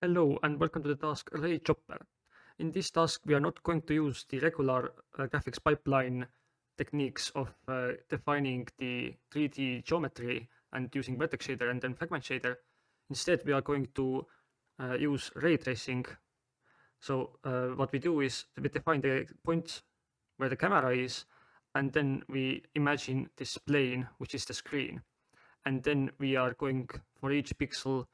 Hello and welcome to the task Ray Chopper. In this task, we are not going to use the regular graphics pipeline techniques of defining the 3D geometry and using vertex shader and then fragment shader. Instead, we are going to use ray tracing. So what we do is we define the point where the camera is, and then we imagine this plane, which is the screen. And then we are going for each pixel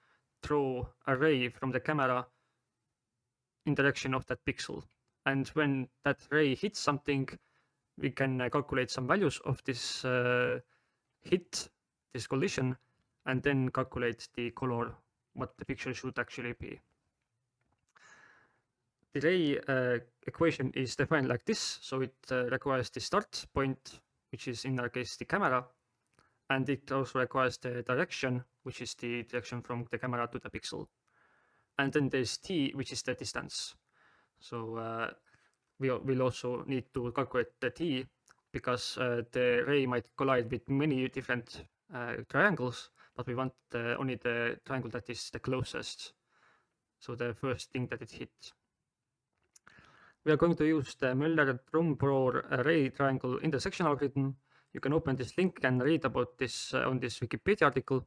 throw a ray from the camera in direction of that pixel. And when that ray hits something, we can calculate some values of this hit, this collision, and then calculate the color, what the picture should actually be. The ray equation is defined like this. So it requires the start point, which is in our case the camera, and it also requires the direction, which is the direction from the camera to the pixel. And then there's t, which is the distance. So we will also need to calculate the t because the ray might collide with many different triangles, but we want only the triangle that is the closest. So the first thing that it hit. We are going to use the Müller-Trumbohr ray triangle intersection algorithm. You can open this link and read about this on this Wikipedia article.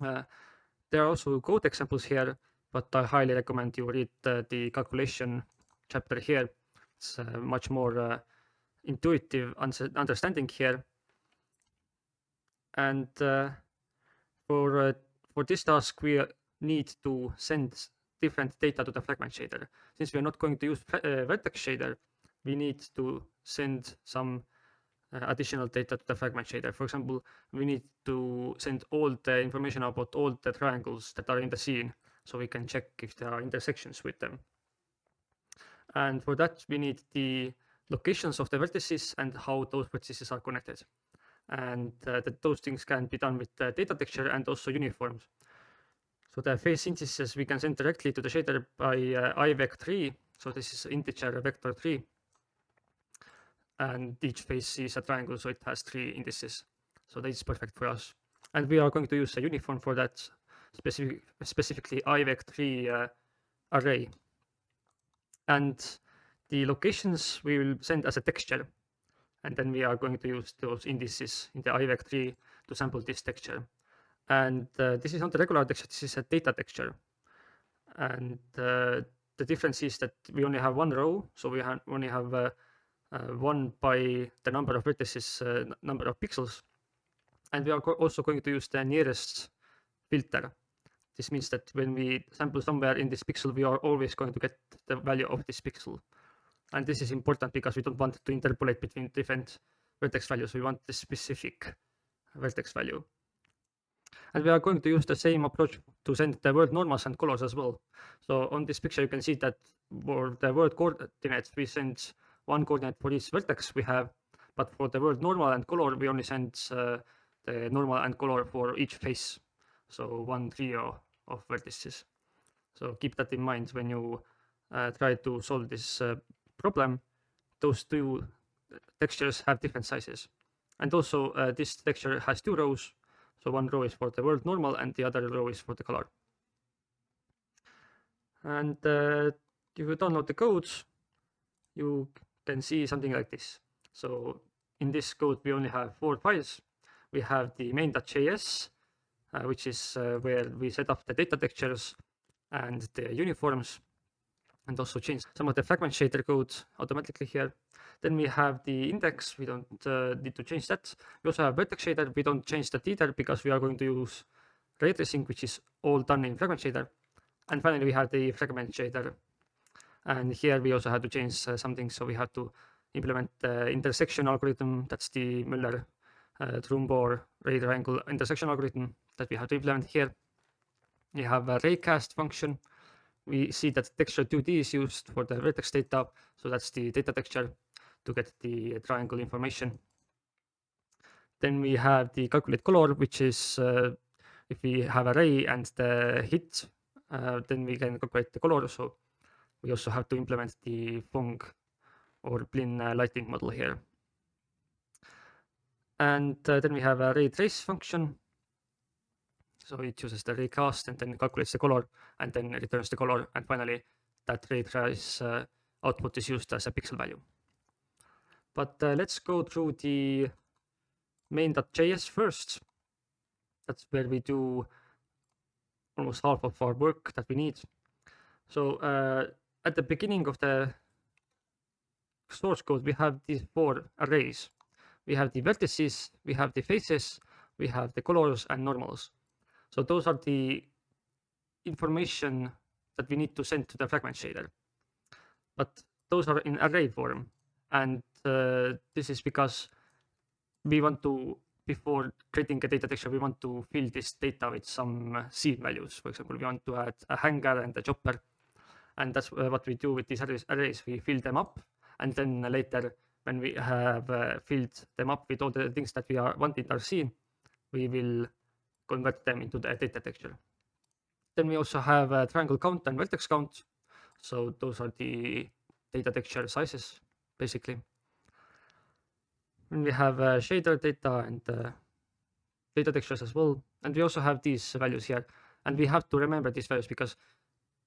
There are also code examples here, but I highly recommend you read the calculation chapter here. It's much more intuitive understanding here. And for this task, we need to send different data to the fragment shader. Since we are not going to use vertex shader, we need to send some additional data to the fragment shader. For example, we need to send all the information about all the triangles that are in the scene, so we can check if there are intersections with them. And for that, we need the locations of the vertices and how those vertices are connected. And those things can be done with the data texture and also uniforms. So the phase synthesis we can send directly to the shader by IVEC3. So this is integer vector 3. And each face is a triangle, so it has 3 indices. So that is perfect for us. And we are going to use a uniform for that, specifically IVEC3 array. And the locations we will send as a texture. And then we are going to use those indices in the IVEC3 to sample this texture. And this is not a regular texture, this is a data texture. And the difference is that we only have one row, so we only have 1 by the number of vertices, number of pixels. And we are also going to use the nearest filter. This means that when we sample somewhere in this pixel, we are always going to get the value of this pixel. And this is important because we don't want to interpolate between different vertex values. We want the specific vertex value. And we are going to use the same approach to send the world normals and colors as well. So on this picture, you can see that for the world coordinates, we send 1 coordinate for each vertex we have, but for the world normal and color, we only send the normal and color for each face. So 1 trio of vertices. So keep that in mind when you try to solve this problem. Those two textures have different sizes. And also this texture has 2 rows. So 1 row is for the world normal and the other row is for the color. And if you download the codes, you can see something like this. So in this code, we only have 4 files. We have the main.js, which is where we set up the data textures and the uniforms, and also change some of the fragment shader code automatically here. Then we have the index. We don't need to change that. We also have vertex shader. We don't change that either because we are going to use ray tracing, which is all done in fragment shader. And finally, we have the fragment shader. And here we also had to change something. So we have to implement the intersection algorithm. That's the Müller-Trumbohr ray triangle intersection algorithm that we have to implement here. We have a raycast function. We see that texture 2D is used for the vertex data. So that's the data texture to get the triangle information. Then we have the calculate color, which is if we have a ray and the hit, then we can calculate the color. So we also have to implement the Phong or Blinn lighting model here. And then we have a ray trace function. So it uses the raycast and then calculates the color and then returns the color. And finally, that ray trace output is used as a pixel value. But let's go through the main.js first. That's where we do almost half of our work that we need. So at the beginning of the source code, we have these 4 arrays. We have the vertices, we have the faces, we have the colors and normals. So those are the information that we need to send to the fragment shader. But those are in array form. And this is because we want to, before creating a data texture, we want to fill this data with some scene values. For example, we want to add a hanger and a chopper. And that's what we do with these arrays. We fill them up. And then later, when we have filled them up with all the things that we want in our scene, we will convert them into the data texture. Then we also have a triangle count and vertex count. So those are the data texture sizes, basically. And we have shader data and data textures as well. And we also have these values here. And we have to remember these values because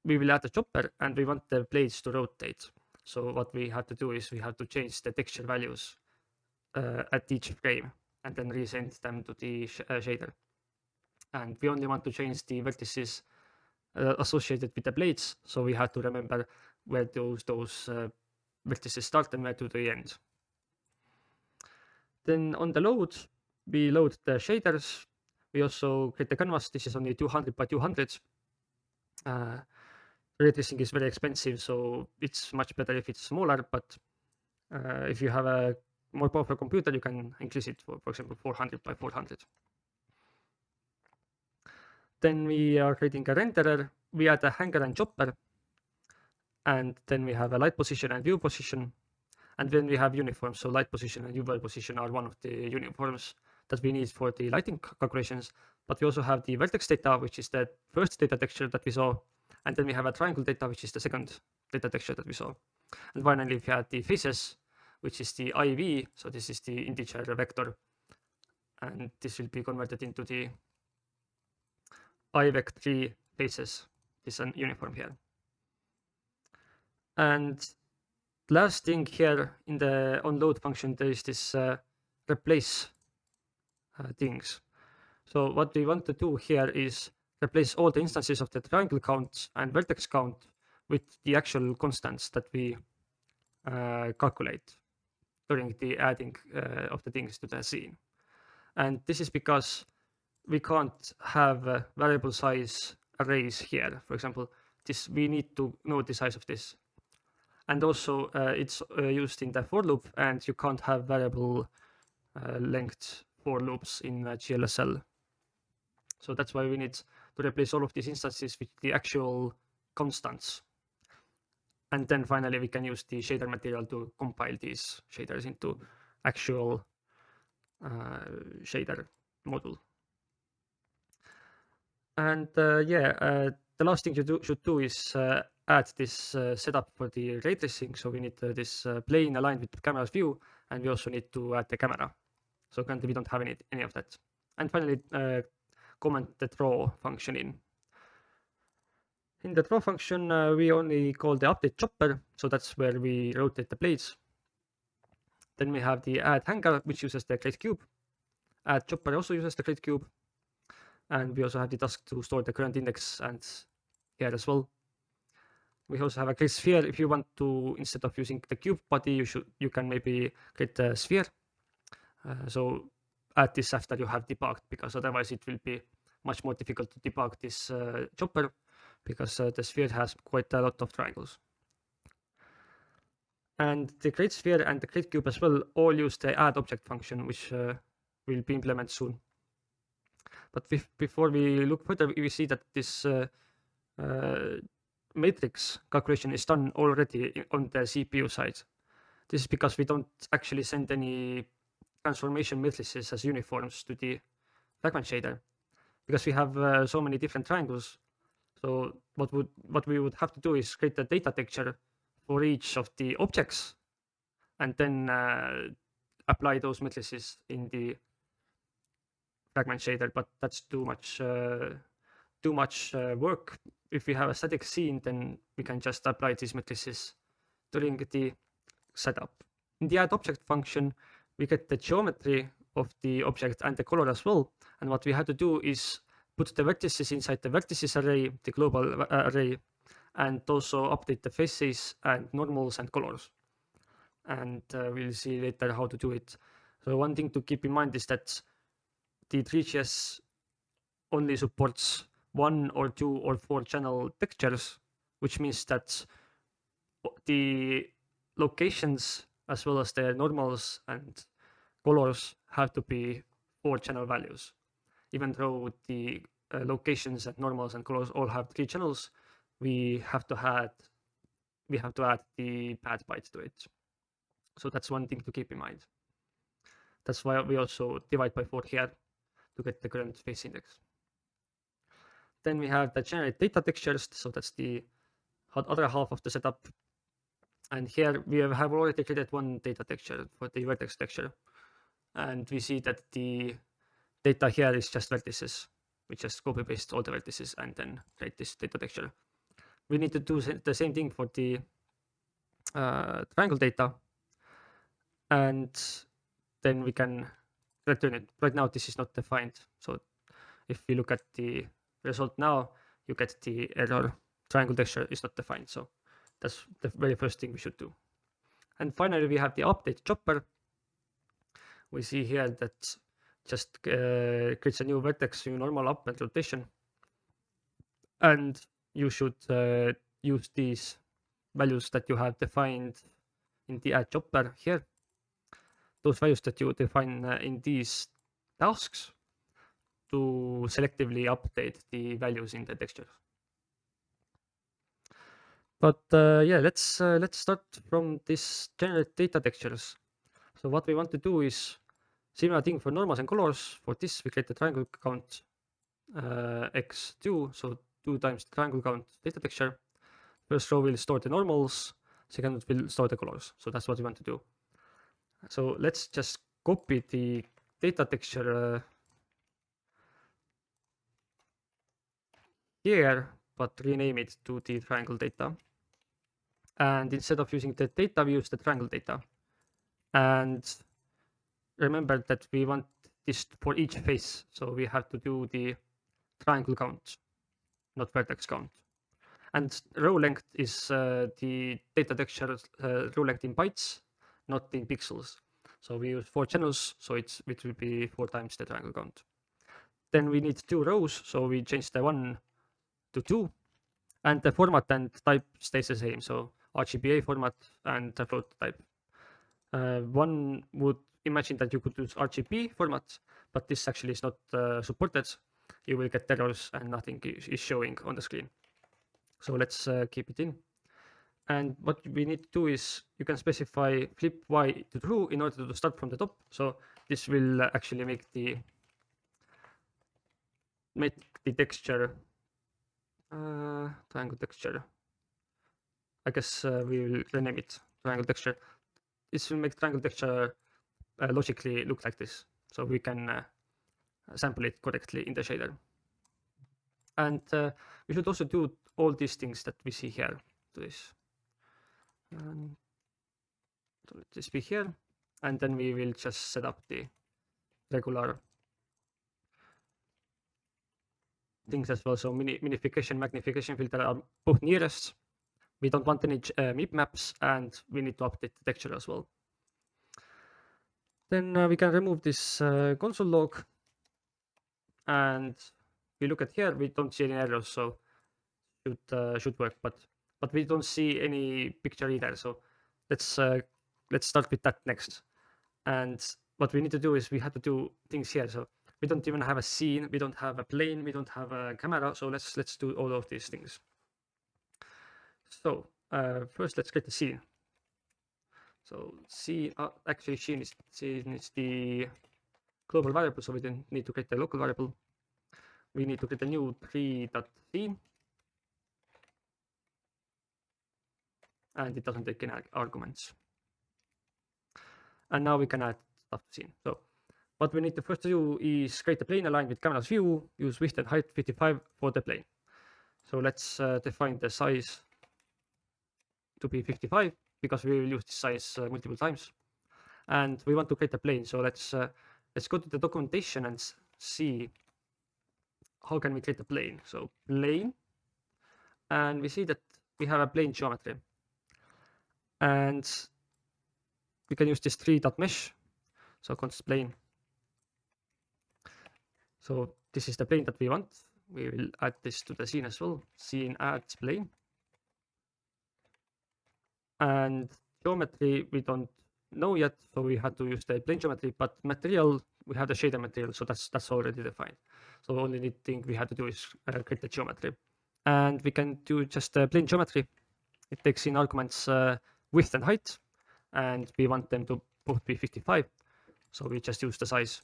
we will add a chopper and we want the blades to rotate. So what we have to do is we have to change the texture values at each frame and then resend them to the shader. And we only want to change the vertices associated with the blades. So we have to remember where those vertices start and where do they end. Then on the load, we load the shaders. We also create the canvas. This is only 200 by 200. Ray tracing is very expensive, so it's much better if it's smaller. But if you have a more powerful computer, you can increase it for example, 400 by 400. Then we are creating a renderer. We add a hanger and chopper. And then we have a light position and view position. And then we have uniforms. So light position and UV position are one of the uniforms that we need for the lighting calculations. But we also have the vertex data, which is the first data texture that we saw. And then we have a triangle data, which is the second data texture that we saw. And finally, we have the faces, which is the IV. So this is the integer vector. And this will be converted into the IVEC3 faces. This is an uniform here. And last thing here in the onload function, there is this replace things. So what we want to do here is replace all the instances of the triangle count and vertex count with the actual constants that we calculate during the adding of the things to the scene. And this is because we can't have variable size arrays here. For example, we need to know the size of this. And also it's used in the for loop, and you can't have variable length for loops in GLSL. So that's why we need to replace all of these instances with the actual constants. And then finally, we can use the shader material to compile these shaders into actual shader module. And the last thing you should do is add this setup for the ray tracing. So we need this plane aligned with the camera's view, and we also need to add the camera. So currently we don't have any of that. And finally, comment the draw function in. In the draw function, we only call the update chopper. So that's where we rotate the blades. Then we have the add hanger, which uses the create cube. Add chopper also uses the create cube. And we also have the task to store the current index and here as well. We also have a create sphere. If you want to, instead of using the cube body, you can maybe create a sphere. So add this after you have debugged, because otherwise it will be much more difficult to debug this chopper, because the sphere has quite a lot of triangles. And the create sphere and the create cube as well all use the add object function, which will be implemented soon. But before we look further, we see that this matrix calculation is done already on the CPU side. This is because we don't actually send any transformation matrices as uniforms to the fragment shader, because we have so many different triangles. So what we would have to do is create a data texture for each of the objects, and then apply those matrices in the fragment shader, but that's too much work. If we have a static scene, then we can just apply these matrices during the setup. In the add object function, we get the geometry of the object and the color as well. And what we have to do is put the vertices inside the vertices array, the global array, and also update the faces and normals and colors. And we'll see later how to do it. So one thing to keep in mind is that the Three.js only supports 1 or 2 or 4 channel textures, which means that the locations as well as the normals and colors have to be 4 channel values. Even though the locations and normals and colors all have 3 channels, we have to add the path byte to it. So that's one thing to keep in mind. That's why we also divide by 4 here to get the current face index. Then we have the generate data textures. So that's the other half of the setup. And here we have already created one data texture for the vertex texture. And we see that the data here is just vertices. We just copy paste all the vertices and then create this data texture. We need to do the same thing for the triangle data. And then we can return it. Right now, this is not defined. So if we look at the result now, you get the error triangle texture is not defined. So that's the very first thing we should do. And finally, we have the update chopper. We see here that just creates a new vertex, new normal up and rotation. And you should use these values that you have defined in the add chopper here. Those values that you define in these tasks to selectively update the values in the texture. But yeah, let's start from this generate data textures. So what we want to do is similar thing for normals and colors. For this, we create the triangle count x2, so 2 times the triangle count data texture. First row will store the normals, second will store the colors. So that's what we want to do. So let's just copy the data texture here, but rename it to the triangle data. And instead of using the data, we use the triangle data. And remember that we want this for each face. So we have to do the triangle count, not vertex count. And row length is the data texture row length in bytes, not in pixels. So we use 4 channels, so it will be 4 times the triangle count. Then we need 2 rows, so we change the 1 to 2, and the format and type stays the same. So RGBA format and the float type. One would imagine that you could use RGB format, but this actually is not supported. You will get errors and nothing is showing on the screen. So let's keep it in. And what we need to do is you can specify flip y to true in order to start from the top. So this will actually make the texture triangle texture. I guess we will rename it triangle texture. This will make triangle texture logically look like this. So we can sample it correctly in the shader. And we should also do all these things that we see here to this. So let this be here. And then we will just set up the regular things as well. So minification, magnification filter are both nearest. We don't want any MIP maps, and we need to update the texture as well. Then we can remove this console log. And we look at here, we don't see any errors, so should work. But we don't see any picture either. So let's start with that next. And what we need to do is we have to do things here. So we don't even have a scene, we don't have a plane, we don't have a camera. So let's do all of these things. So first let's create the scene. So scene, actually scene is the global variable, so we don't need to create the local variable. We need to create a new tree.scene. And it doesn't take any arguments. And now we can add stuff to scene. So what we need to first do is create a plane aligned with camera's view, use width and height 55 for the plane. So let's define the size to be 55 because we will use this size multiple times. And we want to create a plane. So let's go to the documentation and see how can we create a plane. So plane, and we see that we have a plane geometry. And we can use this 3.mesh. So const plane. So this is the plane that we want. We will add this to the scene as well. Scene adds plane. And geometry we don't know yet, so we had to use the plane geometry, but material, we have the shader material, so that's already defined. So the only thing we had to do is create the geometry. And we can do just the plane geometry. It takes in arguments width and height, and we want them to both be 55. So we just use the size.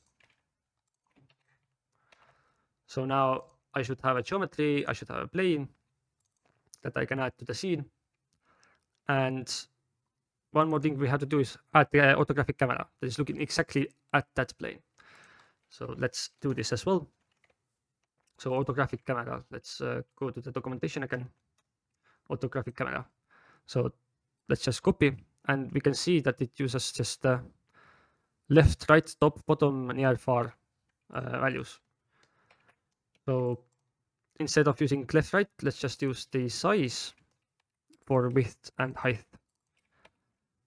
So now I should have a geometry, I should have a plane that I can add to the scene. And one more thing we have to do is add the orthographic camera that is looking exactly at that plane. So let's do this as well. So orthographic camera, let's go to the documentation again, orthographic camera. So let's just copy, and we can see that it uses just left, right, top, bottom, near, far values. So instead of using left, right, let's just use the size for width and height.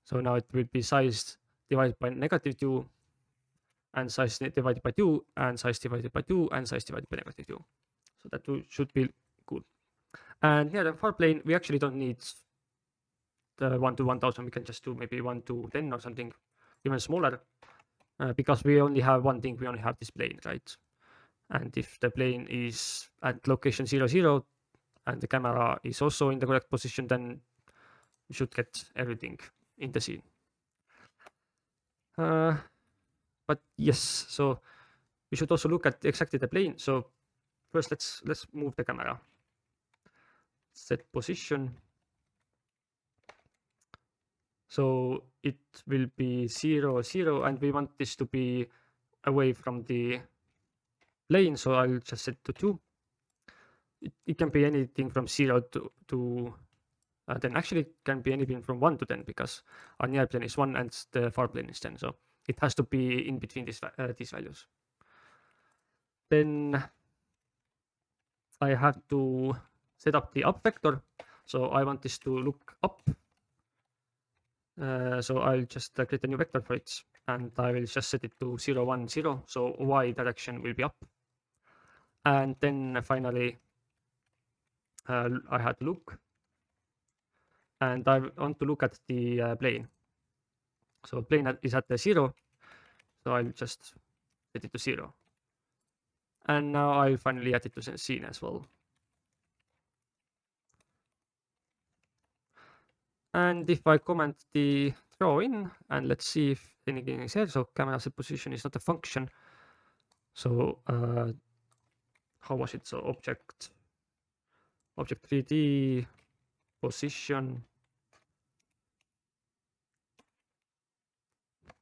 So now it will be size divided by -2, and size divided by 2, and size divided by 2, and size divided by -2. So that should be good. And here, the far plane, we actually don't need the 1 to 1000. We can just do maybe 1 to 10 or something, even smaller, because we only have one thing. We only have this plane, right? And if the plane is at location 0, 0, and the camera is also in the correct position, then we should get everything in the scene. But yes, so we should also look at exactly the plane. So first, let's move the camera. Set position. So it will be 0, 0, and we want this to be away from the plane. So I'll just set to 2. It can be anything from 0 to 10. Actually, it can be anything from 1 to 10 because our near plane is 1 and the far plane is 10. So it has to be in between these values. Then I have to set up the up vector. So I want this to look up. So I'll just create a new vector for it, and I will just set it to 0, 1, 0. So y direction will be up. And then finally, I had to look, and I want to look at the plane. So plane is at the 0. So I'll just set it to 0. And now I'll finally add it to the scene as well. And if I comment the throw in, and let's see if anything is here. So camera set position is not a function. So how was it? So object 3D position.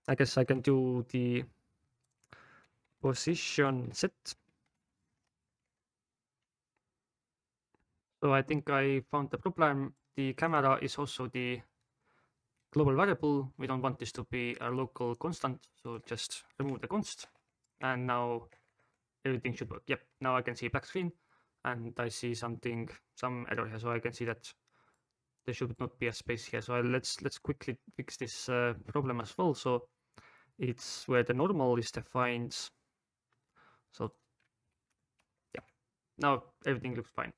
I guess I can do the position set. So I think I found the problem. The camera is also the global variable. We don't want this to be a local constant. So just remove the const. And now everything should work. Yep, now I can see black screen, and I see some error here. So I can see that there should not be a space here. So let's quickly fix this problem as well. So it's where the normal is defined. So yeah, now everything looks fine.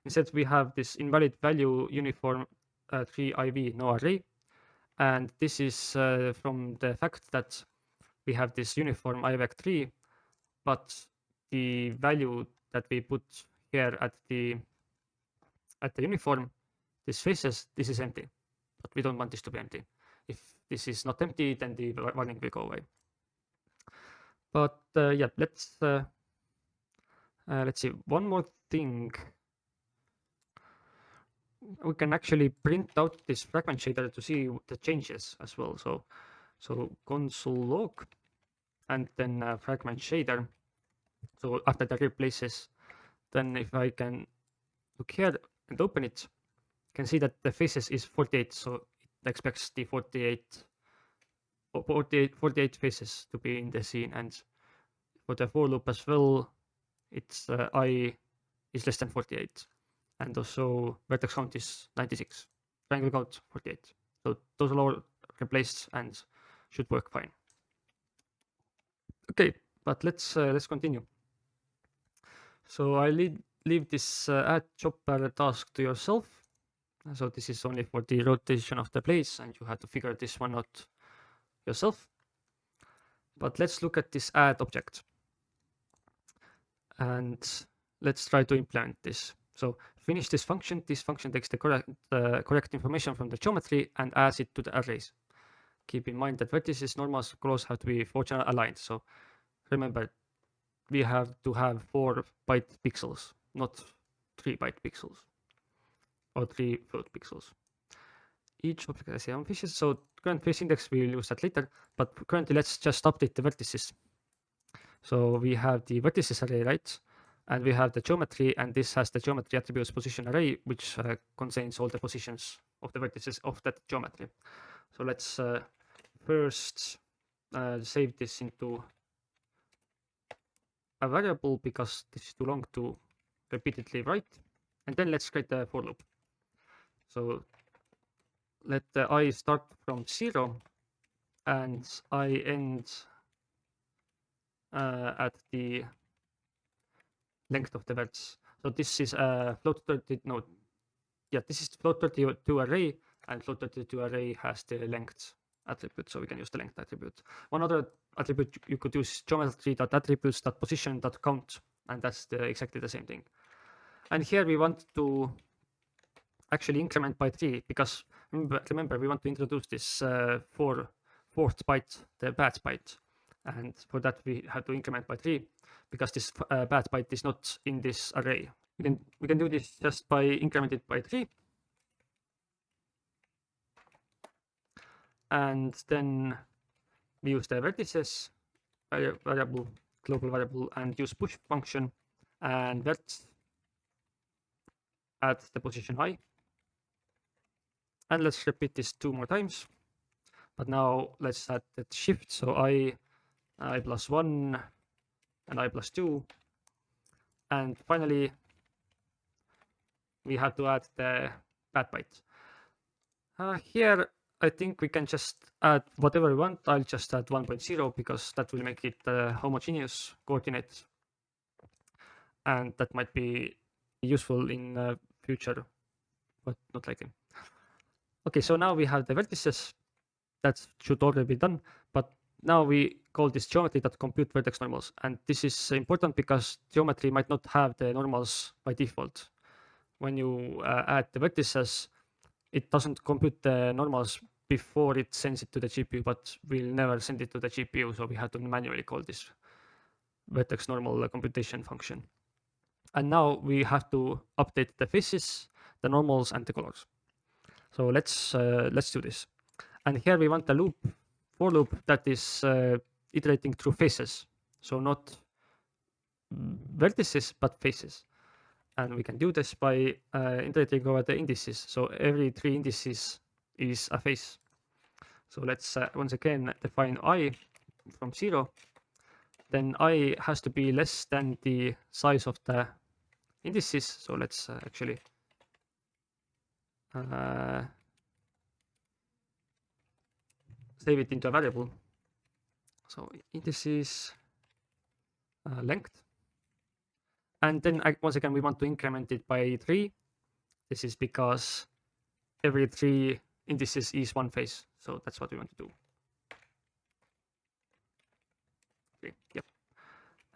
Instead, we have this invalid value uniform 3IV no array. And this is from the fact that we have this uniform IVEC3, but the value that we put here at the uniform, this faces, this is empty, but we don't want this to be empty. If this is not empty, then the warning will go away. But yeah, let's see one more thing. We can actually print out this fragment shader to see the changes as well. So console log, and then fragment shader. So after the replaces, then if I can look here and open it, you can see that the faces is 48. So it expects the 48 faces to be in the scene. And for the for loop as well, it's I is less than 48. And also vertex count is 96. Triangle count 48. So those are all replaced and should work fine. Okay, but let's continue. So I leave this add chopper task to yourself. So this is only for the rotation of the blades, and you have to figure this one out yourself. But let's look at this add object, and let's try to implement this. So finish this function. This function takes the correct information from the geometry and adds it to the arrays. Keep in mind that vertices, normals, colors have to be fortunately aligned. So remember, we have to have 4-byte pixels, not 3-byte pixels or 3 float pixels. Each object has its own faces. So current face index, we will use that later. But currently, let's just update the vertices. So we have the vertices array, right? And we have the geometry, and this has the geometry attributes position array, which contains all the positions of the vertices of that geometry. So let's first save this into a variable because this is too long to repeatedly write. And then let's create a for loop. So let the I start from 0 and I end at the length of the verts. So this is a float32, no, yeah, this is float32 array, and float32 array has the length attribute, so we can use the length attribute. One other attribute you could use geometry.attributes.position.count, and that's exactly the same thing. And here we want to actually increment by 3 because remember we want to introduce this fourth byte, the bad byte, and for that we have to increment by 3 because this bad byte is not in this array. We can do this just by incrementing by 3, and then we use the vertices variable, global variable, and use push function and vert at the position I. And let's repeat this 2 more times. But now let's add the shift. So I plus 1 and I plus 2. And finally, we have to add the bad byte. Here, I think we can just add whatever we want. I'll just add 1.0 because that will make it homogeneous coordinate. And that might be useful in future, but not likely. Okay, so now we have the vertices. That should already be done, but now we call this geometry.compute vertex normals. And this is important because geometry might not have the normals by default. When you add the vertices, it doesn't compute the normals before it sends it to the GPU, but we'll never send it to the GPU, so we have to manually call this vertex normal computation function. And now we have to update the faces, the normals, and the colors. So let's do this. And here we want a loop, for loop that is iterating through faces. So not vertices, but faces. And we can do this by iterating over the indices. So every 3 indices is a face. So let's once again define I from 0. Then I has to be less than the size of the indices. So let's actually save it into a variable. So indices length. And then once again, we want to increment it by 3. This is because every 3 indices is one face. So that's what we want to do. Okay, yep.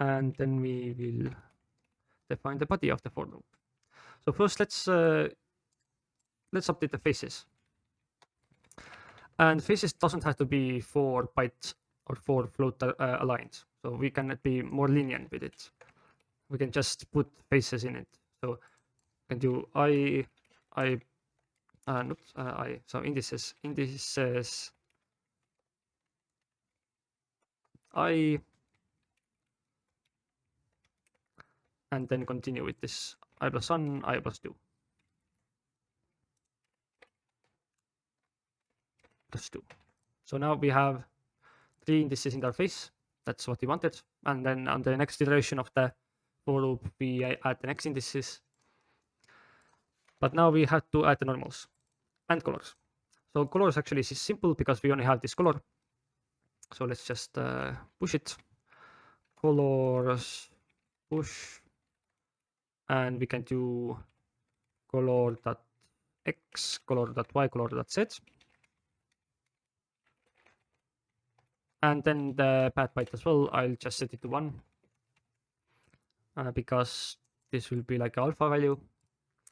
And then we will define the body of the for loop. So first, let's update the faces. And faces doesn't have to be 4 byte or 4 float aligned. So we can be more lenient with it. We can just put faces in it. So we can do so indices I, and then continue with this I plus 1, I plus 2, plus 2. So now we have 3 indices in our face. That's what we wanted. And then on the next iteration of the for loop, we add the next indices. But now we have to add the normals and colors. So colors actually is simple because we only have this color. So let's just push it. Colors, push, and we can do color.x, color.y, color.z. And then the path byte as well, I'll just set it to 1 because this will be like alpha value,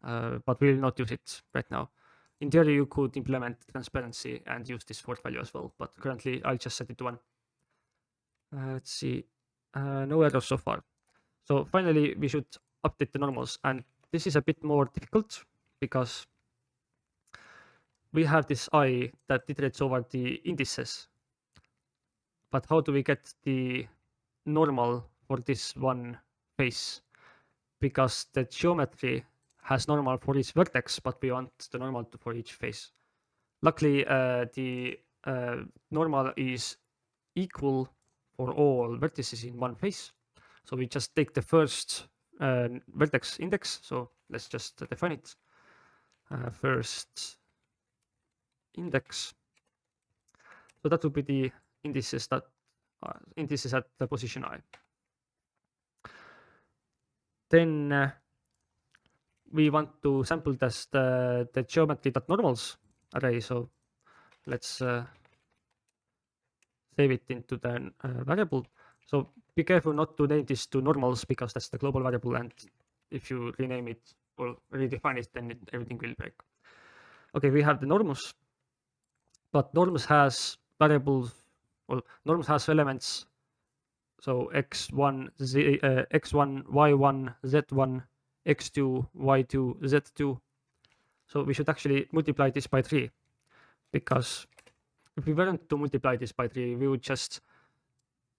but we will not use it right now. In theory, you could implement transparency and use this fourth value as well, but currently I'll just set it to 1. Let's see, no errors so far. So finally, we should update the normals, and this is a bit more difficult because we have this I that iterates over the indices. But how do we get the normal for this one face? Because the geometry has normal for each vertex, but we want the normal for each face. Luckily, the normal is equal for all vertices in one face. So we just take the first vertex index. So let's just define it. First index. So that would be the indices that indices at the position I. Then we want to sample test the geometry.normals array. So let's save it into the variable. So be careful not to name this to normals because that's the global variable, and if you rename it or redefine it, then everything will break. Okay, we have the norms, but norms has variables. Well, norms has elements. So x1, x1, y1, z1, x2, y2, z2. So we should actually multiply this by 3, because if we weren't to multiply this by 3, we would just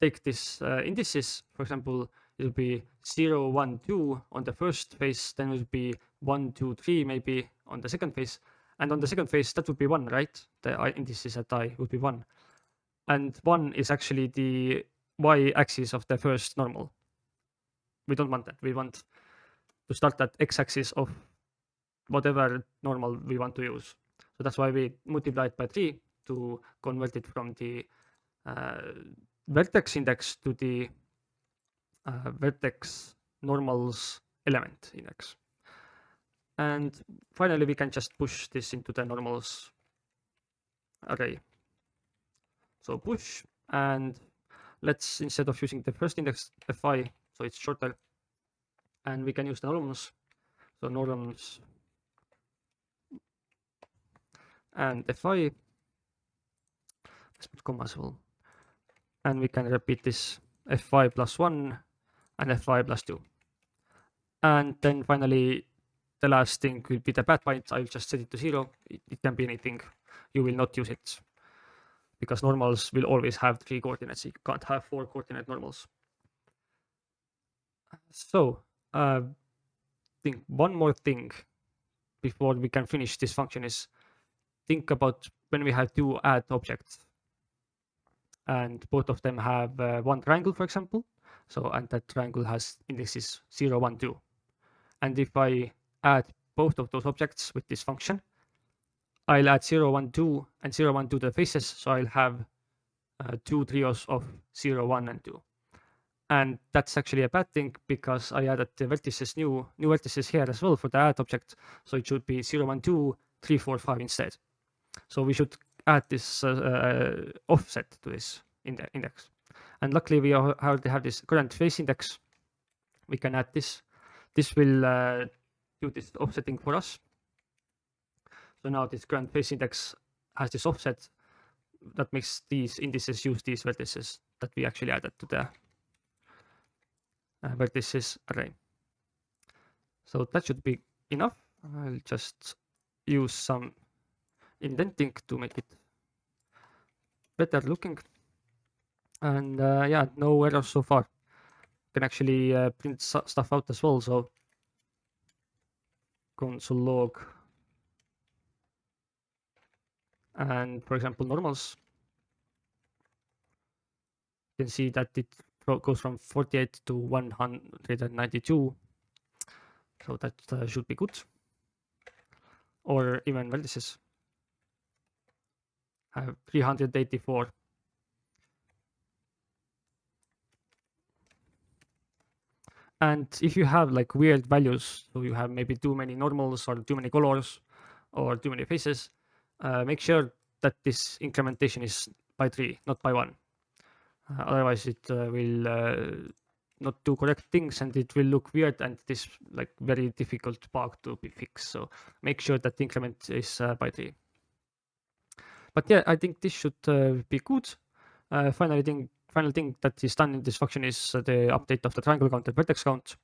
take this indices. For example, it will be 0, 1, 2 on the first phase, then it will be 1, 2, 3 maybe on the second phase. And on the second phase, that would be 1, right? The indices at I would be 1. And 1 is actually the y-axis of the first normal. We don't want that. We want to start at x-axis of whatever normal we want to use. So that's why we multiply it by 3 to convert it from the vertex index to the vertex normals element index. And finally, we can just push this into the normals array. So push, and let's, instead of using the first index, fi, so it's shorter, and we can use the norms. So norms and fi, let's put comma as well. And we can repeat this fi plus 1 and fi plus 2. And then finally, the last thing will be the path byte. I'll just set it to 0. It can be anything. You will not use it because normals will always have 3 coordinates. You can't have 4 coordinate normals. So I think one more thing before we can finish this function is think about when we have 2 add objects and both of them have one triangle, for example. So, and that triangle has indexes 0, 1, 2. And if I add both of those objects with this function, I'll add 0, 1, 2 and 0, 1, 2 to the faces. So I'll have 2 trios of 0, 1, and 2. And that's actually a bad thing because I added the vertices, new vertices here as well for the add object. So it should be 0, 1, 2, 3, 4, 5 instead. So we should add this offset to this index. And luckily we already have this current face index. We can add this. This will do this offsetting for us. So now this current face index has this offset that makes these indices use these vertices that we actually added to the vertices array. So that should be enough. I'll just use some indenting to make it better looking. And yeah, no errors so far. Can actually print stuff out as well. So console log, and for example normals, you can see that it goes from 48 to 192. So that should be good. Or even vertices have 384. And if you have like weird values, so you have maybe too many normals or too many colors or too many faces, make sure that this incrementation is by 3, not by 1. Otherwise it will not do correct things and it will look weird, and this like very difficult bug to be fixed. So make sure that the increment is by 3. But yeah, I think this should be good. Final thing that is done in this function is the update of the triangle count and vertex count.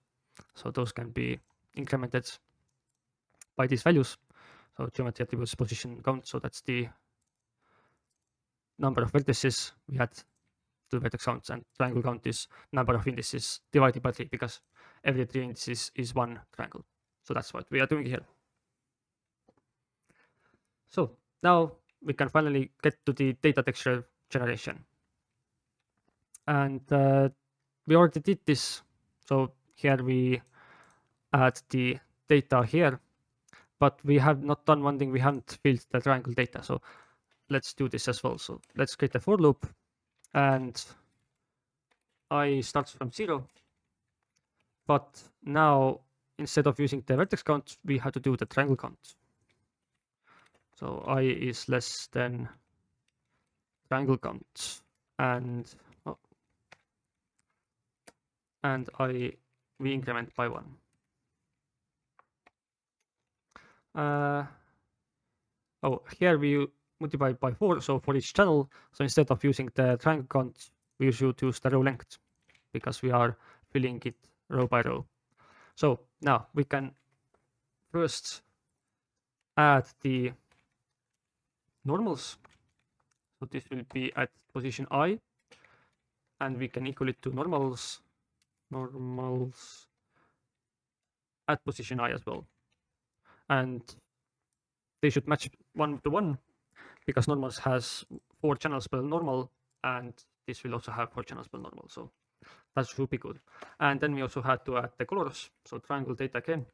So those can be incremented by these values. So geometry attributes position count. So that's the number of vertices we had to vertex counts, and triangle count is number of indices divided by 3, because every 3 indices is one triangle. So that's what we are doing here. So now we can finally get to the data texture generation. And we already did this. So here we add the data here, but we have not done one thing. We haven't filled the triangle data. So let's do this as well. So let's create a for loop, and I starts from 0. But now instead of using the vertex count, we have to do the triangle count. So I is less than triangle count, and we increment by 1. Here we multiply by 4, so for each channel. So instead of using the triangle count, we should use the row length, because we are filling it row by row. So now we can first add the normals. So this will be at position I, and we can equal it to normals at position I as well. And they should match 1 to 1, because normals has 4 channels per normal, and this will also have 4 channels per normal. So that should be good. And then we also had to add the colors. So triangle data again.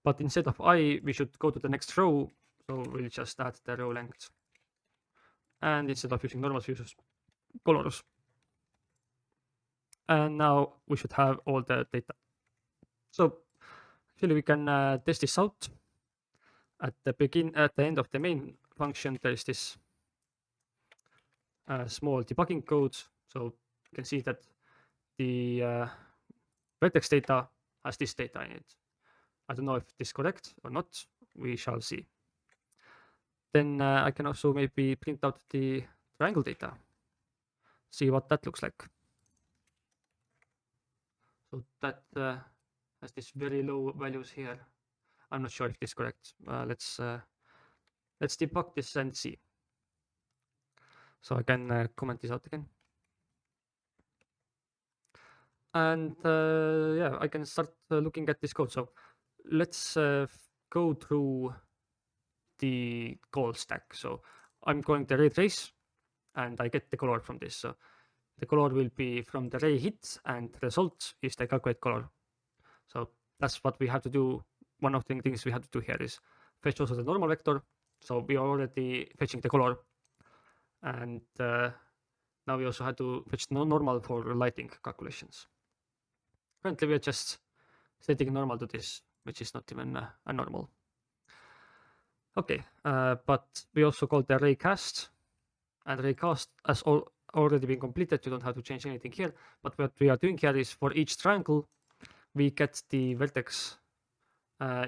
But instead of I, we should go to the next row. So we'll just add the row length. And instead of using normals, we use colors. And now we should have all the data. So actually we can test this out. At the end of the main function, there is this small debugging code. So you can see that the vertex data has this data in it. I don't know if this is correct or not. We shall see. Then I can also maybe print out the triangle data, see what that looks like. So that has this very low values here. I'm not sure if this is correct. Let's debug this and see. So I can comment this out again. And yeah, I can start looking at this code. So let's go through the call stack. So I'm going to ray trace, and I get the color from this. So the color will be from the ray hit, and the result is the calculate color. So that's what we have to do. One of the things we have to do here is fetch also the normal vector. So we are already fetching the color, and now we also have to fetch normal for lighting calculations. Currently we are just setting normal to this, which is not even a normal. Okay, but we also called the raycast, and raycast has already been completed. You don't have to change anything here. But what we are doing here is for each triangle, we get the vertex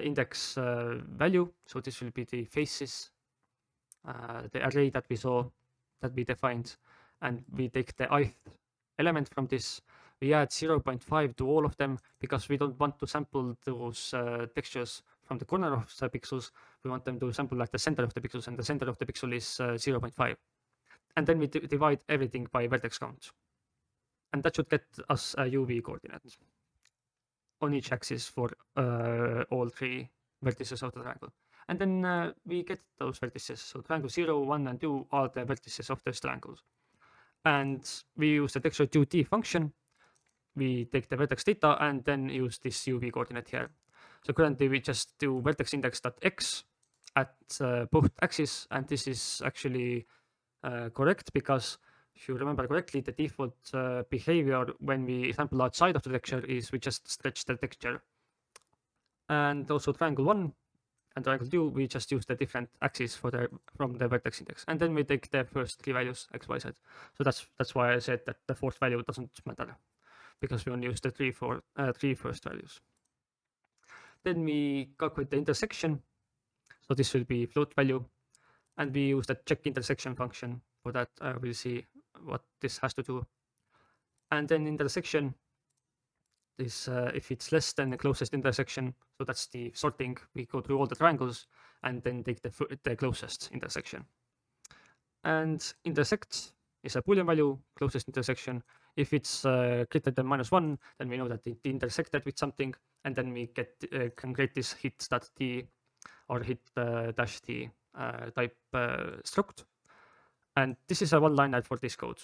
index value. So this will be the faces, the array that we saw, that we defined, and we take the ith element from this. We add 0.5 to all of them, because we don't want to sample those textures from the corner of the pixels. We want them to sample at the center of the pixels, and the center of the pixel is 0.5. and then we divide everything by vertex count. And that should get us a UV coordinate on each axis for all 3 vertices of the triangle. And then we get those vertices. So triangle 0, 1, and 2 are the vertices of those triangles. And we use the texture2t function. We take the vertex data and then use this UV coordinate here. So currently we just do vertex index.x at both axes, and this is actually correct because if you remember correctly, the default behavior when we sample outside of the texture is we just stretch the texture. And also triangle 1 and triangle 2, we just use the different axes from the vertex index. And then we take the first 3 values, x, y, z. So that's why I said that the fourth value doesn't matter, because we only use the three first values. Then we calculate the intersection. So this will be float value. And we use the check intersection function for that. We'll see what this has to do. And then intersection is if it's less than the closest intersection, so that's the sorting. We go through all the triangles and then take the closest intersection. And intersect is a Boolean value, closest intersection. If it's greater than -1, then we know that it intersected with something, and then we can create this hit.t or hit-t type struct. And this is a one-liner for this code.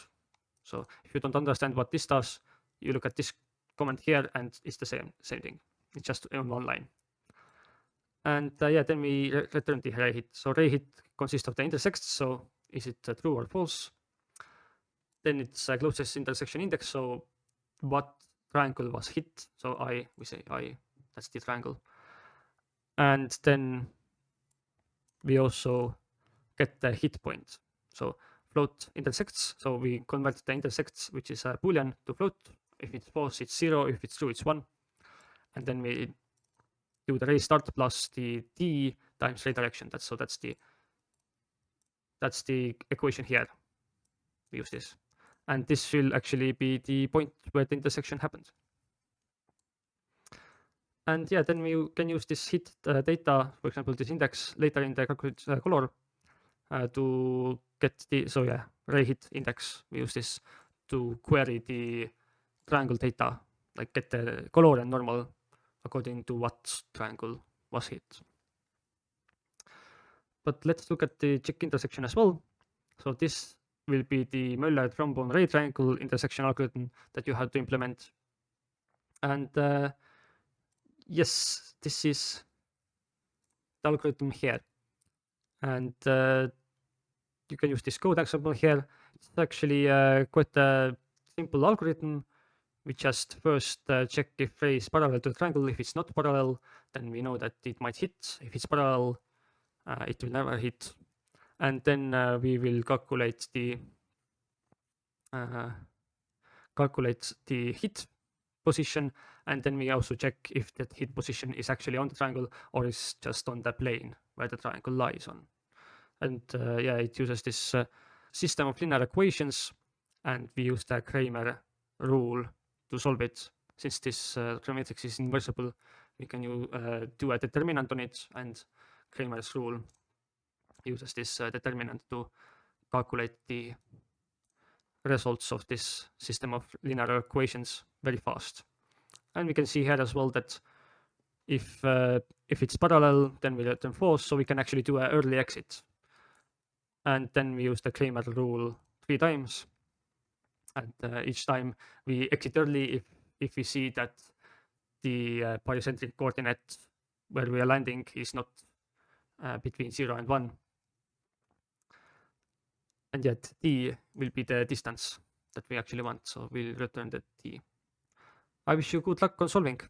So if you don't understand what this does, you look at this comment here and it's the same thing. It's just in one line. And yeah, then we return the array hit. So array hit consists of the intersects. So is it true or false? Then it's closest intersection index. So what triangle was hit? So we say I, that's the triangle. And then we also get the hit point. So float intersects. So we convert the intersects, which is a Boolean, to float. If it's false, it's 0. If it's true, it's 1. And then we do the array start plus the t times redirection. That's the equation here. We use this. And this will actually be the point where the intersection happened. And yeah, then we can use this hit data, for example, this index later in the calculate color to get the, so yeah, array hit index. We use this to query the triangle data, like get the color and normal according to what triangle was hit. But let's look at the check intersection as well. So this will be the Möller-Trombone ray triangle intersection algorithm that you have to implement. And yes, this is the algorithm here. And you can use this code example here. It's actually quite a simple algorithm. We just first check if ray is parallel to the triangle. If it's not parallel, then we know that it might hit. If it's parallel, it will never hit. And then we will calculate the hit position, and then we also check if that hit position is actually on the triangle or is just on the plane where the triangle lies on. And yeah, it uses this system of linear equations, and we use the Cramer rule to solve it. Since this geometrics is inversible, we can do a determinant on it, and Cramer's rule uses this determinant to calculate the results of this system of linear equations very fast. And we can see here as well that if it's parallel, then we return false, so we can actually do an early exit. And then we use the Cramer rule 3 times. And each time we exit early if we see that the barycentric coordinate where we are landing is not between 0 and 1. And yet t will be the distance that we actually want, so we'll return the t. I wish you good luck on solving.